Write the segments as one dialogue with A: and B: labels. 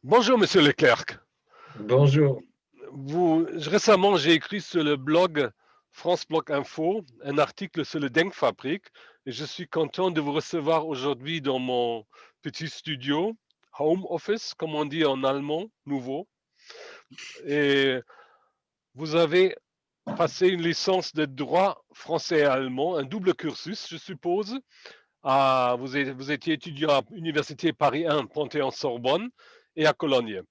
A: Bonjour, Monsieur Leclerc.
B: Bonjour.
A: Récemment, j'ai écrit sur le blog France Bloc Info un article sur le Denkfabrik et je suis content de vous recevoir aujourd'hui dans mon petit studio, home office, comme on dit en allemand, nouveau. Et vous avez passé une licence de droit français et allemand, un double cursus, je suppose. Vous étiez étudiant à l'Université Paris 1, Panthéon-Sorbonne et à Cologne.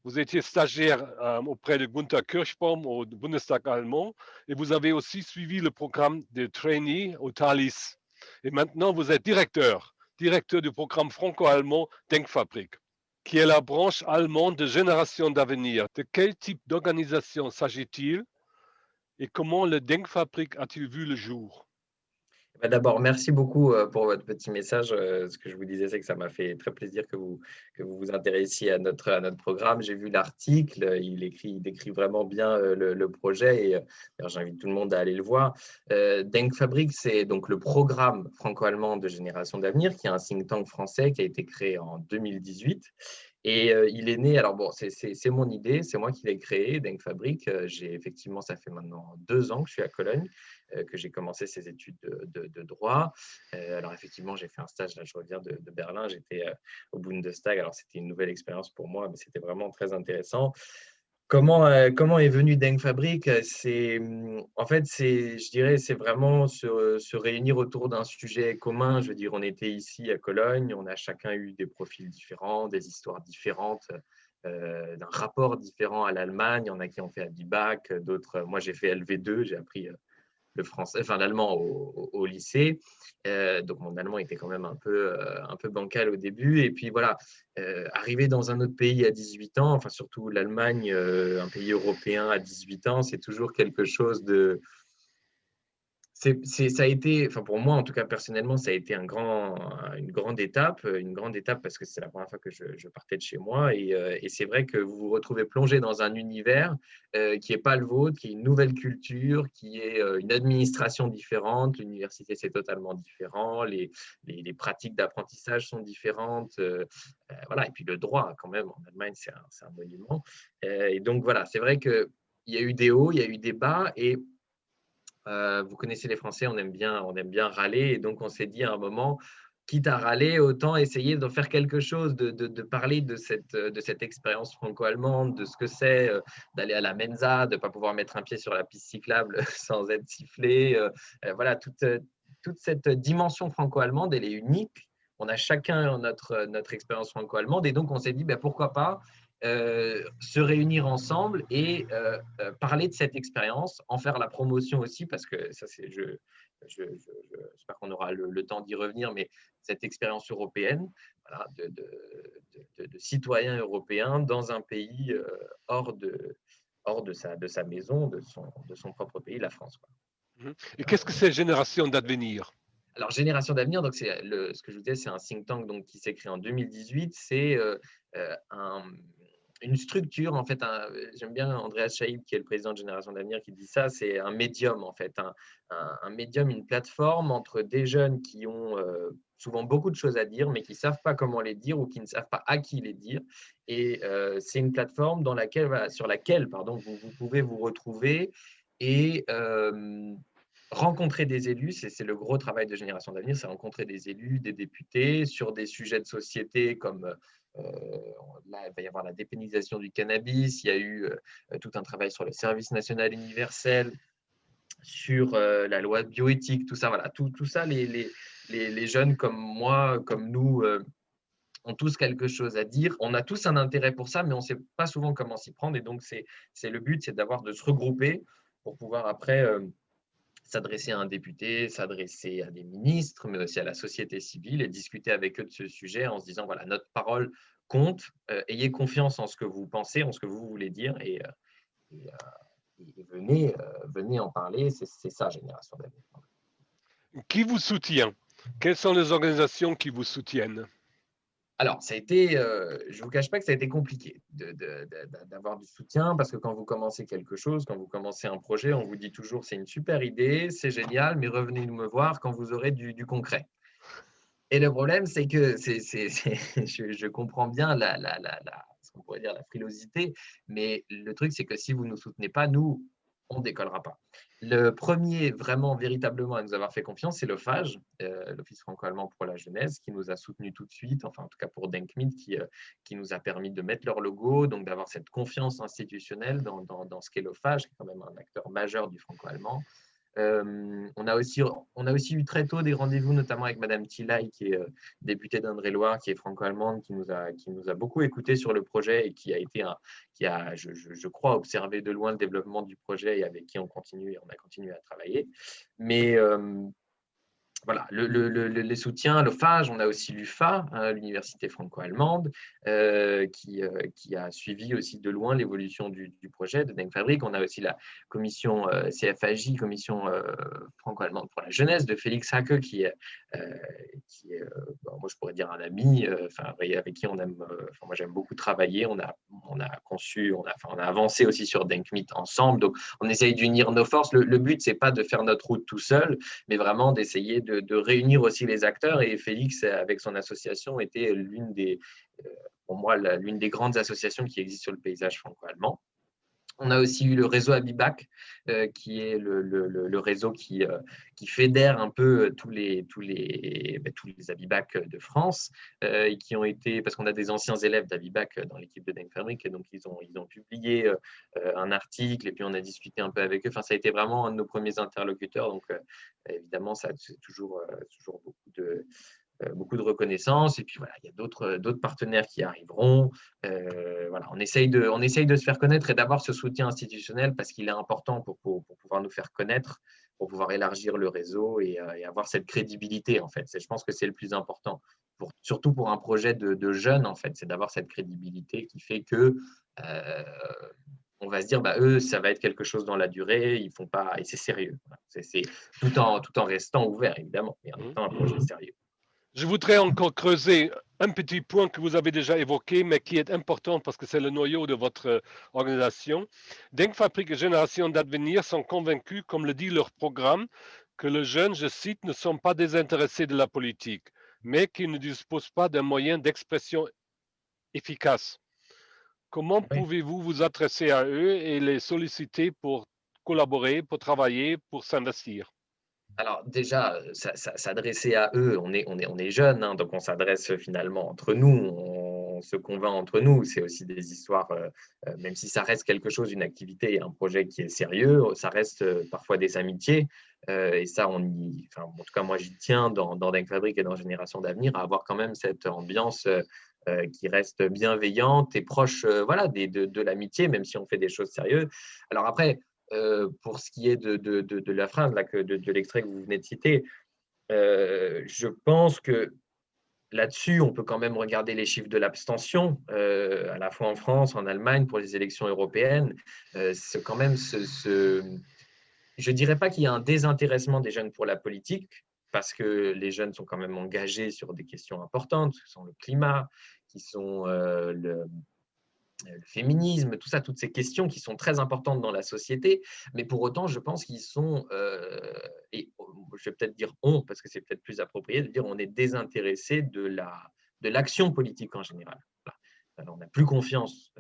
A: Vous étiez stagiaire auprès de Gunther Kirschbaum au Bundestag allemand et vous avez aussi suivi le programme de trainee au Thalys. Et maintenant, vous êtes directeur du programme franco-allemand Denkfabrik, qui est la branche allemande de Génération d'avenir. De quel type d'organisation s'agit-il et comment le Denkfabrik a-t-il vu le jour?
B: D'abord, merci beaucoup pour votre petit message. Ce que je vous disais, c'est que ça m'a fait très plaisir que vous vous intéressiez à notre programme. J'ai vu l'article, il décrit vraiment bien le projet et j'invite tout le monde à aller le voir. Denkfabrik, c'est donc le programme franco-allemand de Génération d'avenir, qui est un think tank français qui a été créé en 2018. Et il est né, alors bon, c'est mon idée, c'est moi qui l'ai créé, Denkfabrik. Effectivement, ça fait maintenant 2 ans que je suis à Cologne, que j'ai commencé ces études de droit. Alors effectivement, j'ai fait un stage, là je reviens de Berlin, j'étais au Bundestag, alors c'était une nouvelle expérience pour moi, mais c'était vraiment très intéressant. Comment est venu Denkfabrik? En fait, je dirais, c'est vraiment se réunir autour d'un sujet commun. Je veux dire, on était ici à Cologne, on a chacun eu des profils différents, des histoires différentes, d'un rapport différent à l'Allemagne. Il y en a qui ont fait à Bibac, d'autres. Moi, j'ai fait LV2, j'ai appris le français, enfin l'allemand au lycée. Donc mon allemand était quand même un peu bancal au début. Et puis voilà, arriver dans un autre pays à 18 ans, enfin surtout l'Allemagne, un pays européen à 18 ans, c'est toujours quelque chose de, ça a été, enfin pour moi en tout cas personnellement, ça a été une grande étape parce que c'est la première fois que je partais de chez moi et c'est vrai que vous vous retrouvez plongé dans un univers qui n'est pas le vôtre, qui est une nouvelle culture, qui est une administration différente, l'université c'est totalement différent, les pratiques d'apprentissage sont différentes, voilà, et puis le droit quand même en Allemagne c'est un monument. Et donc voilà, c'est vrai qu'il y a eu des hauts, il y a eu des bas et vous connaissez les Français, on aime bien râler. Et donc, on s'est dit à un moment, quitte à râler, autant essayer de faire quelque chose, de parler de cette expérience franco-allemande, de ce que c'est d'aller à la Mensa, de ne pas pouvoir mettre un pied sur la piste cyclable sans être sifflé. Voilà, toute cette dimension franco-allemande, elle est unique. On a chacun notre expérience franco-allemande. Et donc, on s'est dit, ben, pourquoi pas se réunir ensemble et parler de cette expérience, en faire la promotion aussi, parce que ça, j'espère qu'on aura le temps d'y revenir, mais cette expérience européenne, voilà, de citoyens européens dans un pays hors de sa maison, de son propre pays, la France, quoi.
A: Mhm. Et qu'est-ce que c'est Génération d'avenir?
B: Alors, Génération d'avenir, donc ce que je vous disais, c'est un think tank donc, qui s'est créé en 2018. C'est une structure, en fait, j'aime bien Andreas Scheib, qui est le président de Génération d'avenir, qui dit ça, c'est un médium, en fait, un médium, une plateforme entre des jeunes qui ont souvent beaucoup de choses à dire, mais qui ne savent pas comment les dire ou qui ne savent pas à qui les dire. Et c'est une plateforme sur laquelle vous pouvez vous retrouver et rencontrer des élus. C'est le gros travail de Génération d'avenir, c'est rencontrer des élus, des députés sur des sujets de société comme là, il va y avoir la dépénalisation du cannabis, il y a eu tout un travail sur le service national universel, sur la loi de bioéthique, tout ça, voilà, tout ça, les jeunes comme moi, comme nous, ont tous quelque chose à dire. On a tous un intérêt pour ça, mais on ne sait pas souvent comment s'y prendre. Et donc, c'est le but, c'est de se regrouper pour pouvoir après s'adresser à un député, s'adresser à des ministres, mais aussi à la société civile et discuter avec eux de ce sujet en se disant, voilà, notre parole compte, ayez confiance en ce que vous pensez, en ce que vous voulez dire et, et venez en parler, c'est ça, Génération d'avenir.
A: Qui vous soutient? Quelles sont les organisations qui vous soutiennent?
B: Alors, je ne vous cache pas que ça a été compliqué d'avoir du soutien parce que quand vous commencez quelque chose, quand vous commencez un projet, on vous dit toujours c'est une super idée, c'est génial, mais revenez nous me voir quand vous aurez du concret. Et le problème, c'est que je comprends bien qu'on pourrait dire la frilosité. Mais le truc, c'est que si vous ne nous soutenez pas, nous, on ne décollera pas. Le premier, vraiment, véritablement, à nous avoir fait confiance, c'est l'OFAGE, l'Office franco-allemand pour la jeunesse, qui nous a soutenus tout de suite, enfin, en tout cas pour Denkmit, qui nous a permis de mettre leur logo, donc d'avoir cette confiance institutionnelle dans ce qu'est l'OFAGE, qui est quand même un acteur majeur du franco-allemand. On a aussi eu très tôt des rendez-vous, notamment avec Madame Thilaï, qui est députée d'Indre-et-Loire, qui est franco-allemande, qui nous a beaucoup écouté sur le projet et qui a, je crois, observé de loin le développement du projet et avec qui on a continué à travailler. Mais voilà, les soutiens, l'OFAGE, on a aussi l'UFA, hein, l'Université franco-allemande, qui a suivi aussi de loin l'évolution du projet de Denkfabrik. On a aussi la commission CFAJ, commission franco-allemande pour la jeunesse, de Félix Hake, qui est bon, moi je pourrais dire un ami, avec qui moi j'aime beaucoup travailler. On a conçu, on a avancé aussi sur Denkmit ensemble. Donc on essaye d'unir nos forces. Le but, c'est pas de faire notre route tout seul, mais vraiment d'essayer de réunir aussi les acteurs. Et Félix, avec son association, était pour moi, l'une des grandes associations qui existent sur le paysage franco-allemand. On a aussi eu le réseau Abibac, qui est le réseau qui fédère un peu tous les Abibac de France, et qui ont été, parce qu'on a des anciens élèves d'Abibac dans l'équipe de Denkfabrik, et donc ils ont publié un article, et puis on a discuté un peu avec eux. Enfin, ça a été vraiment un de nos premiers interlocuteurs, donc évidemment, ça c'est toujours beaucoup de reconnaissance. Et puis voilà, il y a d'autres partenaires qui arriveront. Voilà, on essaye de se faire connaître et d'avoir ce soutien institutionnel parce qu'il est important pour pouvoir nous faire connaître, pour pouvoir élargir le réseau et avoir cette crédibilité, en fait. Je pense que c'est le plus important, surtout pour un projet de jeunes, en fait, c'est d'avoir cette crédibilité qui fait que on va se dire, eux, ça va être quelque chose dans la durée, ils font pas, et c'est sérieux. Voilà. C'est tout en restant ouvert, évidemment, mais en étant un projet sérieux.
A: Je voudrais encore creuser un petit point que vous avez déjà évoqué, mais qui est important parce que c'est le noyau de votre organisation. Denkfabrik et Génération d'Avenir sont convaincus, comme le dit leur programme, que les jeunes, je cite, ne sont pas désintéressés de la politique, mais qu'ils ne disposent pas d'un moyen d'expression efficace. Comment
B: Oui.
A: pouvez-vous vous adresser à eux et les solliciter pour collaborer, pour travailler, pour s'investir?
B: Alors déjà, s'adresser à eux, on est jeunes, hein, donc on s'adresse finalement entre nous, on se convainc entre nous. C'est aussi des histoires, même si ça reste quelque chose, une activité et un projet qui est sérieux, ça reste parfois des amitiés. Et ça, en tout cas, moi, j'y tiens dans Denkfabrik et dans Génération d'Avenir à avoir quand même cette ambiance qui reste bienveillante et proche, voilà, de l'amitié, même si on fait des choses sérieuses. Alors après, pour ce qui est de la phrase, là, de l'extrait que vous venez de citer, je pense que là-dessus, on peut quand même regarder les chiffres de l'abstention, à la fois en France, en Allemagne, pour les élections européennes. C'est quand même je ne dirais pas qu'il y a un désintéressement des jeunes pour la politique, parce que les jeunes sont quand même engagés sur des questions importantes, qui sont le climat, qui sont le féminisme, tout ça, toutes ces questions qui sont très importantes dans la société, mais pour autant, je pense qu'ils sont, et je vais peut-être dire on, parce que c'est peut-être plus approprié de dire on est désintéressé de l'action politique en général. Voilà. Alors, on n'a plus confiance,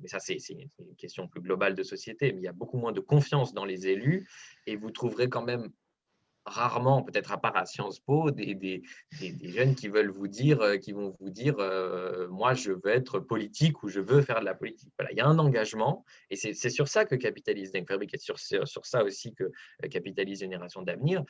B: mais ça c'est une question plus globale de société, mais il y a beaucoup moins de confiance dans les élus, et vous trouverez quand même rarement, peut-être à part à Sciences Po, des jeunes qui vont vous dire, moi, je veux être politique ou je veux faire de la politique. Voilà, il y a un engagement et c'est sur ça que capitalise Denkfabrik et sur ça aussi que capitalise Génération d'Avenir,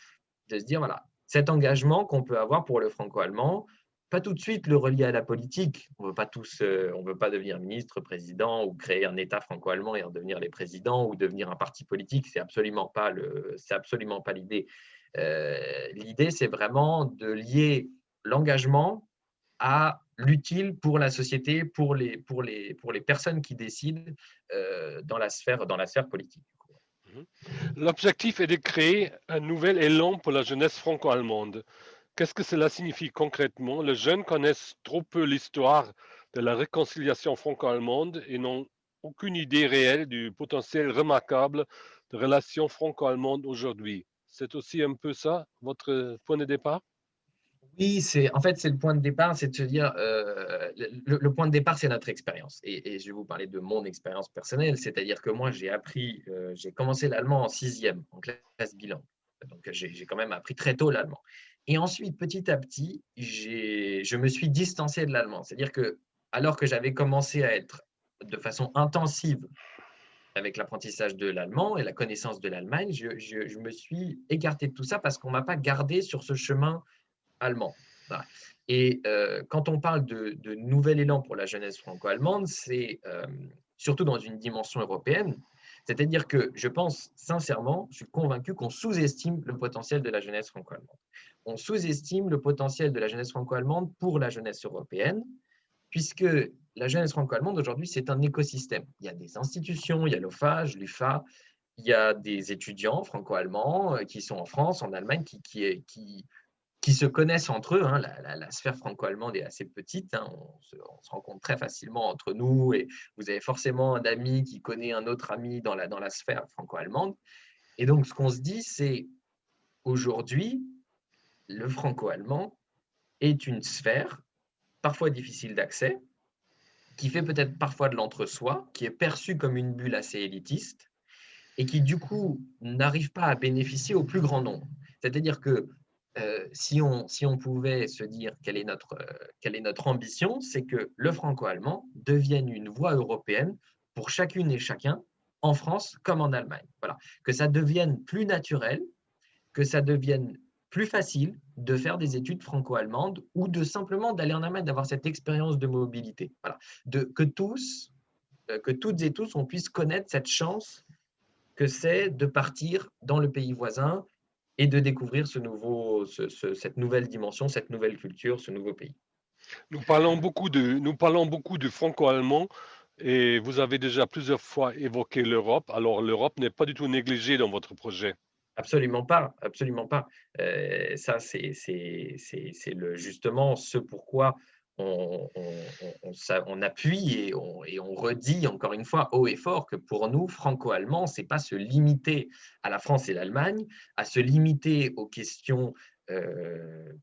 B: de se dire, voilà, cet engagement qu'on peut avoir pour le franco-allemand, pas tout de suite le relier à la politique. On ne veut pas devenir ministre, président ou créer un État franco-allemand et en devenir les présidents ou devenir un parti politique. C'est absolument pas l'idée. L'idée, c'est vraiment de lier l'engagement à l'utile pour la société, pour les personnes qui décident dans la sphère politique.
A: L'objectif est de créer un nouvel élan pour la jeunesse franco-allemande. Qu'est-ce que cela signifie concrètement? Les jeunes connaissent trop peu l'histoire de la réconciliation franco-allemande et n'ont aucune idée réelle du potentiel remarquable de relations franco-allemandes aujourd'hui. C'est aussi un peu ça, votre point de départ?
B: Oui, en fait, c'est le point de départ, c'est de se dire, le point de départ, c'est notre expérience. Et je vais vous parler de mon expérience personnelle, c'est-à-dire que moi, j'ai commencé l'allemand en sixième, en classe bilan. Donc, j'ai quand même appris très tôt l'allemand. Et ensuite, petit à petit, je me suis distancé de l'allemand. C'est-à-dire que, alors que j'avais commencé à être de façon intensive avec l'apprentissage de l'allemand et la connaissance de l'Allemagne, je me suis écarté de tout ça parce qu'on ne m'a pas gardé sur ce chemin allemand. Voilà. Et quand on parle de nouvel élan pour la jeunesse franco-allemande, c'est surtout dans une dimension européenne. C'est-à-dire que je pense sincèrement, je suis convaincu qu'on sous-estime le potentiel de la jeunesse franco-allemande. On sous-estime le potentiel de la jeunesse franco-allemande pour la jeunesse européenne, puisque la jeunesse franco-allemande aujourd'hui, c'est un écosystème. Il y a des institutions, il y a l'OFAGE, l'UFA, il y a des étudiants franco-allemands qui sont en France, en Allemagne, qui se connaissent entre eux. Hein. La sphère franco-allemande est assez petite. Hein. On se rencontre très facilement entre nous et vous avez forcément un ami qui connaît un autre ami dans la sphère franco-allemande. Et donc, ce qu'on se dit, c'est aujourd'hui, le franco-allemand est une sphère parfois difficile d'accès, qui fait peut-être parfois de l'entre-soi, qui est perçue comme une bulle assez élitiste et qui, du coup, n'arrive pas à bénéficier au plus grand nombre. C'est-à-dire que si on pouvait se dire quelle est notre ambition, c'est que le franco-allemand devienne une voie européenne pour chacune et chacun, en France comme en Allemagne. Voilà. Que ça devienne plus naturel, que ça devienne plus facile de faire des études franco-allemandes ou de simplement d'aller en Allemagne, d'avoir cette expérience de mobilité. Voilà. Que toutes et tous, on puisse connaître cette chance que c'est de partir dans le pays voisin et de découvrir cette nouvelle dimension, cette nouvelle culture, ce nouveau pays.
A: Nous parlons beaucoup de franco-allemand et vous avez déjà plusieurs fois évoqué l'Europe. Alors, l'Europe n'est pas du tout négligée dans votre projet.
B: Absolument pas, absolument pas. Ça, justement ce pourquoi on appuie et on redit encore une fois haut et fort que pour nous, franco-allemand, c'est pas se limiter à la France et l'Allemagne, à se limiter aux questions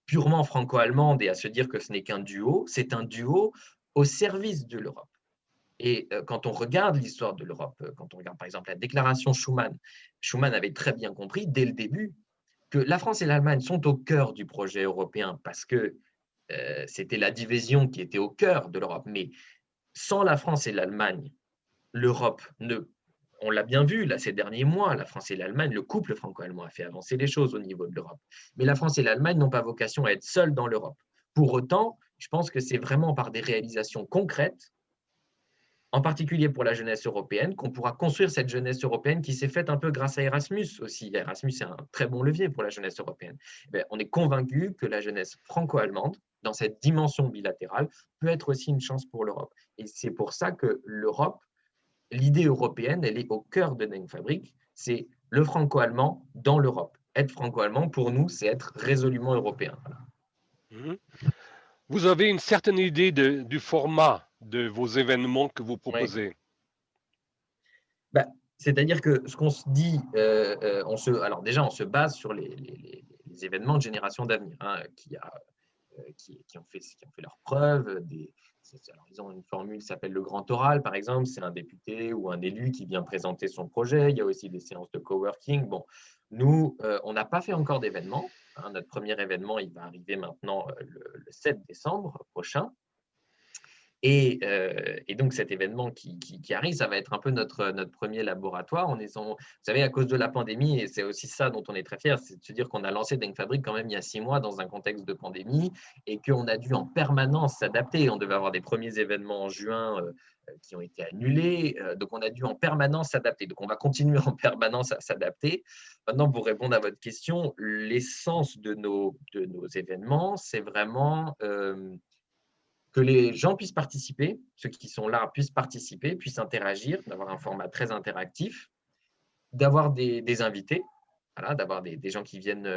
B: purement franco-allemandes et à se dire que ce n'est qu'un duo, c'est un duo au service de l'Europe. Et quand on regarde l'histoire de l'Europe, quand on regarde par exemple la déclaration Schuman, Schuman avait très bien compris dès le début que la France et l'Allemagne sont au cœur du projet européen parce que c'était la division qui était au cœur de l'Europe. Mais sans la France et l'Allemagne, l'Europe ne. On l'a bien vu là, ces derniers mois, la France et l'Allemagne, le couple franco-allemand a fait avancer les choses au niveau de l'Europe. Mais la France et l'Allemagne n'ont pas vocation à être seules dans l'Europe. Pour autant, je pense que c'est vraiment par des réalisations concrètes en particulier pour la jeunesse européenne, qu'on pourra construire cette jeunesse européenne qui s'est faite un peu grâce à Erasmus aussi. Erasmus est un très bon levier pour la jeunesse européenne. On est convaincu que la jeunesse franco-allemande, dans cette dimension bilatérale, peut être aussi une chance pour l'Europe. Et c'est pour ça que l'Europe, l'idée européenne, elle est au cœur de Neng Fabrik. C'est le franco-allemand dans l'Europe. Être franco-allemand, pour nous, c'est être résolument européen. Voilà.
A: Mhm. Vous avez une certaine idée du format de vos événements que vous
B: Ouais.
A: proposez.
B: Bah, c'est-à-dire que ce qu'on se dit, alors déjà, on se base sur les événements de génération d'avenir hein, qui ont fait leurs preuves. Alors, ils ont une formule qui s'appelle le grand oral, par exemple. C'est un député ou un élu qui vient présenter son projet. Il y a aussi des séances de coworking. Bon, nous, on n'a pas fait encore d'événement. Hein. Notre premier événement, il va arriver maintenant le 7 décembre prochain. Et donc, cet événement qui arrive, ça va être un peu notre premier laboratoire. Vous savez, à cause de la pandémie, et c'est aussi ça dont on est très fiers, c'est de se dire qu'on a lancé Deng Fabrik quand même il y a 6 mois dans un contexte de pandémie et qu'on a dû en permanence s'adapter. On devait avoir des premiers événements en juin qui ont été annulés. Donc, on a dû en permanence s'adapter. Donc, on va continuer en permanence à s'adapter. Maintenant, pour répondre à votre question, l'essence de nos événements, c'est vraiment que les gens puissent participer, ceux qui sont là puissent participer, puissent interagir, d'avoir un format très interactif, d'avoir des invités, voilà, d'avoir des gens qui viennent,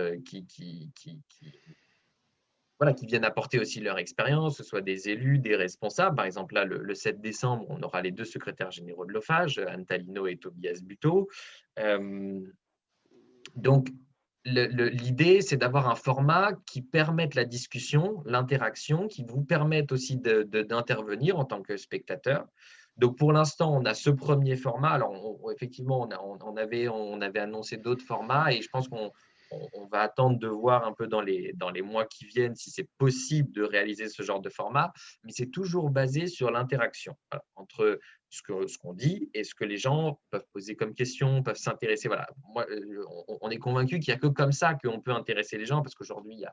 B: voilà, qui viennent apporter aussi leur expérience, que ce soit des élus, des responsables. Par exemple, là, le 7 décembre, on aura les 2 secrétaires généraux de l'OFAGE, Anne Talino et Tobias Buteau. Donc, l'idée, c'est d'avoir un format qui permette la discussion, l'interaction, qui vous permette aussi d'intervenir en tant que spectateur. Donc, pour l'instant, on a ce premier format. Alors, effectivement, on avait annoncé d'autres formats et je pense qu'on va attendre de voir un peu dans les mois qui viennent si c'est possible de réaliser ce genre de format, mais c'est toujours basé sur l'interaction entre ce qu'on dit et ce que les gens peuvent poser comme question, peuvent s'intéresser. Voilà. Moi, on est convaincu qu'il n'y a que comme ça qu'on peut intéresser les gens, parce qu'aujourd'hui, il y a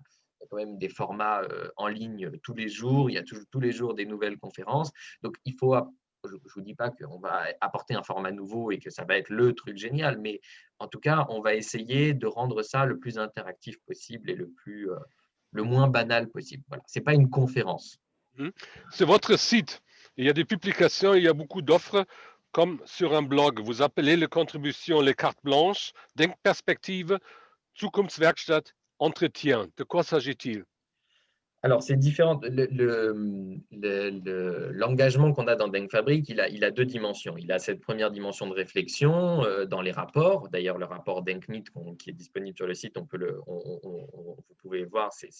B: quand même des formats en ligne tous les jours, il y a tous les jours des nouvelles conférences. Donc, il faut, je ne vous dis pas qu'on va apporter un format nouveau et que ça va être le truc génial, mais en tout cas, on va essayer de rendre ça le plus interactif possible et le moins banal possible. Voilà. Ce n'est pas une conférence.
A: C'est votre site. Il y a des publications, il y a beaucoup d'offres, comme sur un blog. Vous appelez les contributions les cartes blanches, Denkperspektive, Zukunftswerkstatt, Entretien. De quoi s'agit-il?
B: Alors, c'est différent. L'engagement qu'on a dans Denk Fabric, il a deux dimensions. Il a cette première dimension de réflexion dans les rapports. D'ailleurs, le rapport Denk Meet qui est disponible sur le site, vous pouvez voir, c'est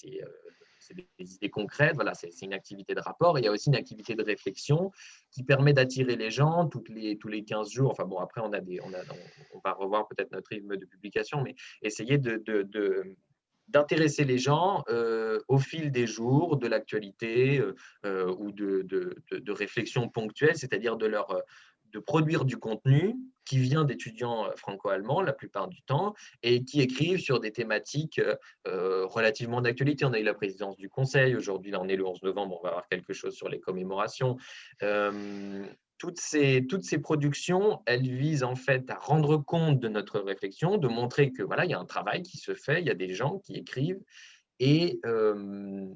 B: des idées concrètes. Voilà, c'est une activité de rapport. Et il y a aussi une activité de réflexion qui permet d'attirer les gens tous les 15 jours. Enfin bon, après, on va revoir peut-être notre rythme de publication, mais essayer d'intéresser les gens au fil des jours, de l'actualité ou de réflexions ponctuelles, c'est-à-dire de produire du contenu qui vient d'étudiants franco-allemands la plupart du temps et qui écrivent sur des thématiques relativement d'actualité. On a eu la présidence du Conseil, aujourd'hui, là on est le 11 novembre, on va avoir quelque chose sur les commémorations. Toutes ces productions, elles visent en fait à rendre compte de notre réflexion, de montrer que voilà, il y a un travail qui se fait, il y a des gens qui écrivent. Et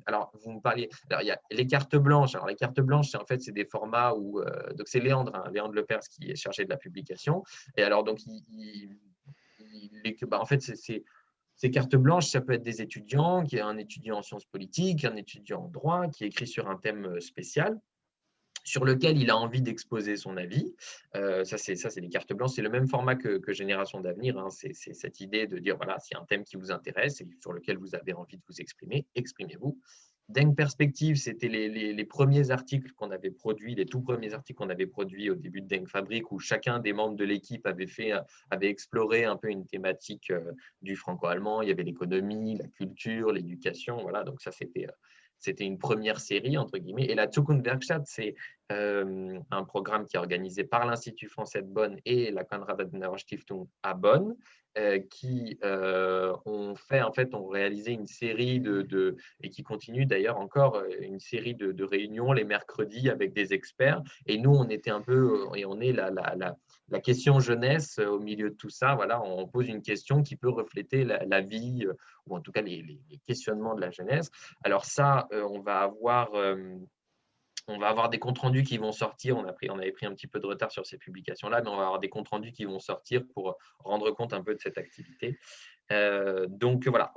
B: alors, vous me parliez, alors il y a les cartes blanches. Alors, les cartes blanches, c'est des formats où, donc c'est Léandre, Léandre Lepers qui est chargé de la publication. Et alors, donc, en fait, ces cartes blanches, ça peut être des étudiants, qui est un étudiant en sciences politiques, un étudiant en droit, qui écrit sur un thème spécial sur lequel il a envie d'exposer son avis. Ça, c'est les cartes blanches. C'est le même format que Génération d'Avenir. Hein. C'est cette idée de dire, voilà, s'il y a un thème qui vous intéresse et sur lequel vous avez envie de vous exprimer, exprimez-vous. Denk Perspective, c'était les premiers articles qu'on avait produits, les tout premiers articles qu'on avait produits au début de Denk Fabric, où chacun des membres de l'équipe avait exploré un peu une thématique du franco-allemand. Il y avait l'économie, la culture, l'éducation. Voilà, donc ça, c'était une première série, entre guillemets. Et la Zukunftswerkstatt, c'est un programme qui est organisé par l'Institut français de Bonn et la Konrad Adenauer Stiftung à Bonn, qui ont réalisé une série et qui continue d'ailleurs encore une série de réunions les mercredis avec des experts. Et nous, on était un peu, et on est la question jeunesse au milieu de tout ça. Voilà, on pose une question qui peut refléter la vie, ou en tout cas les questionnements de la jeunesse. Alors ça, on va avoir des comptes rendus qui vont sortir. On avait pris un petit peu de retard sur ces publications-là, mais on va avoir des comptes rendus qui vont sortir pour rendre compte un peu de cette activité. Donc voilà,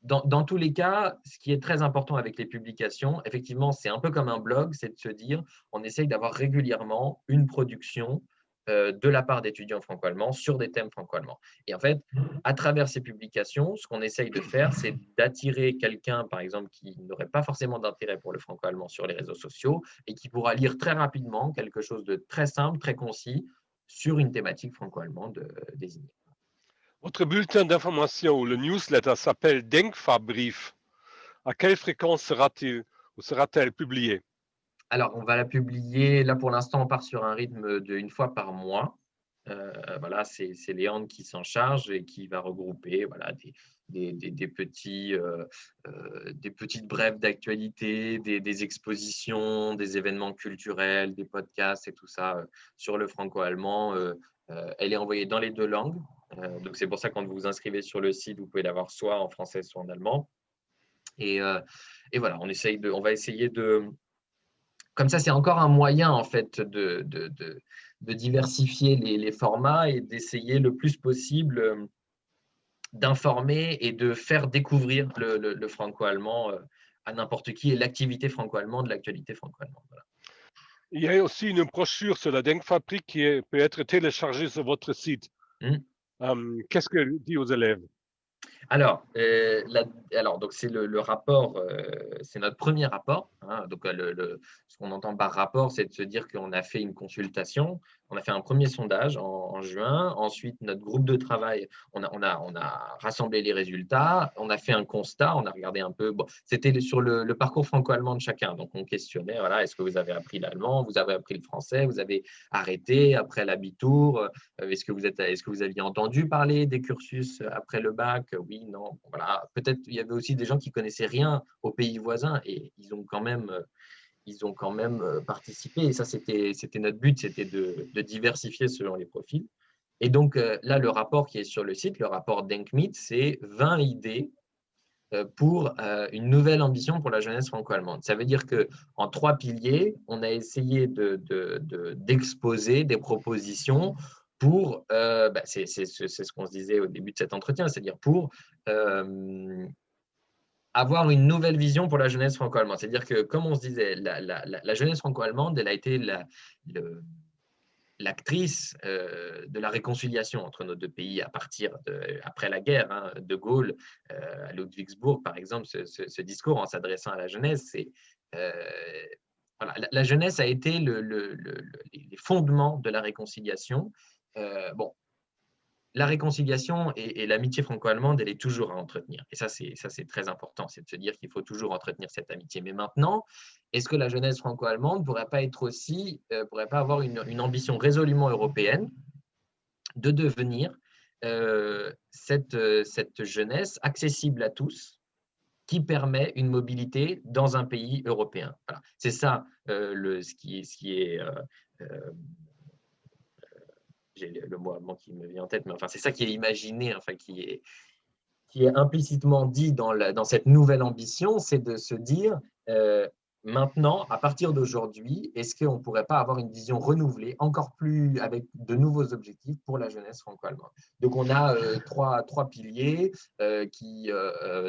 B: dans tous les cas, ce qui est très important avec les publications, effectivement, c'est un peu comme un blog, c'est de se dire, on essaye d'avoir régulièrement une production de la part d'étudiants franco-allemands sur des thèmes franco-allemands. Et en fait, à travers ces publications, ce qu'on essaye de faire, c'est d'attirer quelqu'un, par exemple, qui n'aurait pas forcément d'intérêt pour le franco-allemand sur les réseaux sociaux et qui pourra lire très rapidement quelque chose de très simple, très concis sur une thématique franco-allemande désignée.
A: Votre bulletin d'information ou le newsletter s'appelle Denkfabrief. À quelle fréquence sera-t-il ou sera-t-elle publié?
B: Alors, on va la publier. Là, pour l'instant, on part sur un rythme d'une fois par mois. Voilà, c'est Léandre qui s'en charge et qui va regrouper voilà, des petites brèves d'actualité, des expositions, des événements culturels, des podcasts et tout ça sur le franco-allemand. Elle est envoyée dans les deux langues. Donc, c'est pour ça que quand vous vous inscrivez sur le site, vous pouvez l'avoir soit en français, soit en allemand. Et voilà, on va essayer de… Comme ça, c'est encore un moyen en fait de diversifier les formats et d'essayer le plus possible d'informer et de faire découvrir le franco-allemand à n'importe qui et l'activité franco-allemande, l'actualité franco-allemande. Voilà.
A: Il y a aussi une brochure sur la Denkfabrik qui peut être téléchargée sur votre site. Qu'est-ce qu'elle dit aux élèves?
B: Alors, donc c'est le rapport, c'est notre premier rapport, hein. Donc, ce qu'on entend par rapport, c'est de se dire qu'on a fait une consultation, on a fait un premier sondage en juin. Ensuite, notre groupe de travail, on a rassemblé les résultats, on a fait un constat, on a regardé un peu. Bon, c'était sur le parcours franco-allemand de chacun. Donc, on questionnait, voilà, est-ce que vous avez appris l'allemand, vous avez appris le français, vous avez arrêté après l'abitur, est-ce que vous aviez entendu parler des cursus après le bac? Oui, non. Voilà. Peut-être il y avait aussi des gens qui connaissaient rien aux pays voisins et ils ont quand même participé. Et ça, c'était notre but, c'était de diversifier selon les profils. Et donc là, le rapport qui est sur le site, le rapport Denkmeet, c'est 20 idées pour une nouvelle ambition pour la jeunesse franco-allemande. Ça veut dire qu'en 3 piliers, on a essayé d'exposer des propositions pour, c'est ce qu'on se disait au début de cet entretien, c'est-à-dire pour avoir une nouvelle vision pour la jeunesse franco-allemande. C'est-à-dire que, comme on se disait, la jeunesse franco-allemande, elle a été l'actrice de la réconciliation entre nos deux pays après la guerre, hein. De Gaulle, à Ludwigsburg, par exemple, ce discours en s'adressant à la jeunesse, c'est voilà, la jeunesse a été les fondements de la réconciliation. Bon, la réconciliation et l'amitié franco-allemande, elle est toujours à entretenir. Et ça, c'est très important, c'est de se dire qu'il faut toujours entretenir cette amitié. Mais maintenant, est-ce que la jeunesse franco-allemande ne pourrait pas avoir une ambition résolument européenne de devenir cette jeunesse accessible à tous, qui permet une mobilité dans un pays européen? Voilà. C'est ça ce qui est j'ai le mot allemand qui me vient en tête, mais enfin, c'est ça qui est imaginé, enfin, qui est implicitement dit dans cette nouvelle ambition, c'est de se dire, maintenant, à partir d'aujourd'hui, est-ce qu'on ne pourrait pas avoir une vision renouvelée, encore plus avec de nouveaux objectifs pour la jeunesse franco-allemande? Donc, on a trois piliers qui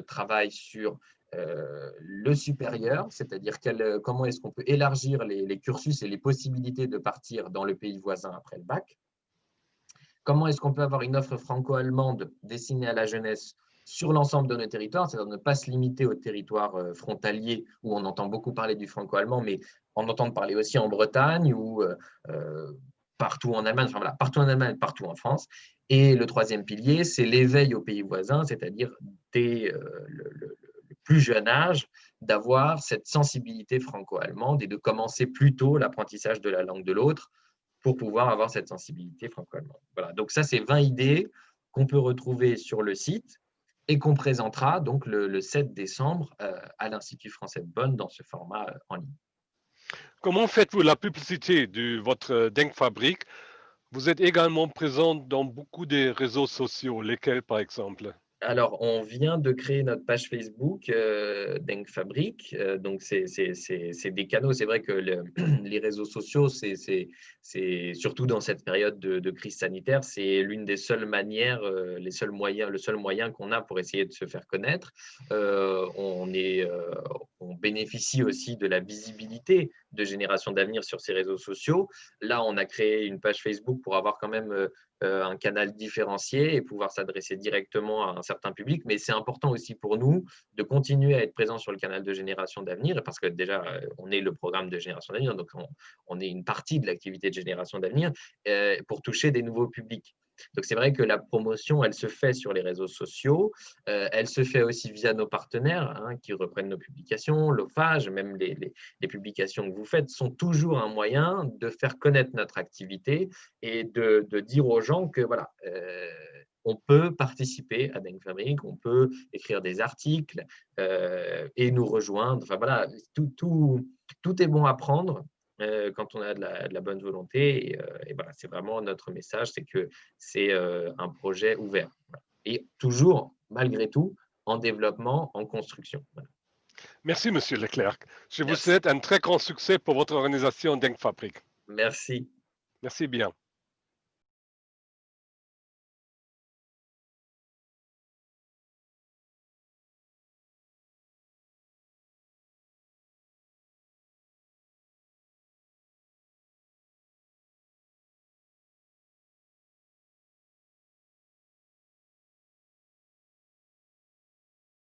B: travaillent sur le supérieur, c'est-à-dire comment est-ce qu'on peut élargir les cursus et les possibilités de partir dans le pays voisin après le bac. Comment est-ce qu'on peut avoir une offre franco-allemande destinée à la jeunesse sur l'ensemble de nos territoires, c'est-à-dire ne pas se limiter aux territoires frontaliers où on entend beaucoup parler du franco-allemand, mais en entendre parler aussi en Bretagne ou partout en Allemagne, enfin voilà, partout en Allemagne, partout en France. Et le troisième pilier, c'est l'éveil aux pays voisins, c'est-à-dire dès le plus jeune âge, d'avoir cette sensibilité franco-allemande et de commencer plus tôt l'apprentissage de la langue de l'autre pour pouvoir avoir cette sensibilité franco-allemande. Voilà, donc ça, c'est 20 idées qu'on peut retrouver sur le site et qu'on présentera donc le 7 décembre à l'Institut français de Bonn dans ce format en ligne.
A: Comment faites-vous la publicité de votre Denkfabrik? Vous êtes également présent dans beaucoup des réseaux sociaux, lesquels par exemple?
B: Alors, on vient de créer notre page Facebook Denkfabrik. Donc, c'est des canaux. C'est vrai que les réseaux sociaux, c'est surtout dans cette période de crise sanitaire, c'est l'une des seules manières, le seul moyen qu'on a pour essayer de se faire connaître. On bénéficie aussi de la visibilité de Génération d'Avenir sur ces réseaux sociaux. Là, on a créé une page Facebook pour avoir quand même un canal différencié et pouvoir s'adresser directement à un certain public. Mais c'est important aussi pour nous de continuer à être présent sur le canal de Génération d'Avenir, parce que déjà, on est le programme de Génération d'Avenir, donc on est une partie de l'activité de Génération d'Avenir pour toucher des nouveaux publics. Donc, c'est vrai que la promotion, elle se fait sur les réseaux sociaux, elle se fait aussi via nos partenaires qui reprennent nos publications, l'OFAGE, même les publications que vous faites sont toujours un moyen de faire connaître notre activité et de dire aux gens que voilà, on peut participer à Denkfabrik, on peut écrire des articles et nous rejoindre. Enfin voilà, tout est bon à prendre quand on a de la bonne volonté. Et voilà, c'est vraiment notre message, c'est que c'est un projet ouvert. Voilà. Et toujours, malgré tout, en développement, en construction. Voilà.
A: Merci, Monsieur Leclerc. Je vous
B: Merci.
A: souhaite un très grand succès pour votre organisation Denkfabrik.
B: Merci.
A: Merci bien.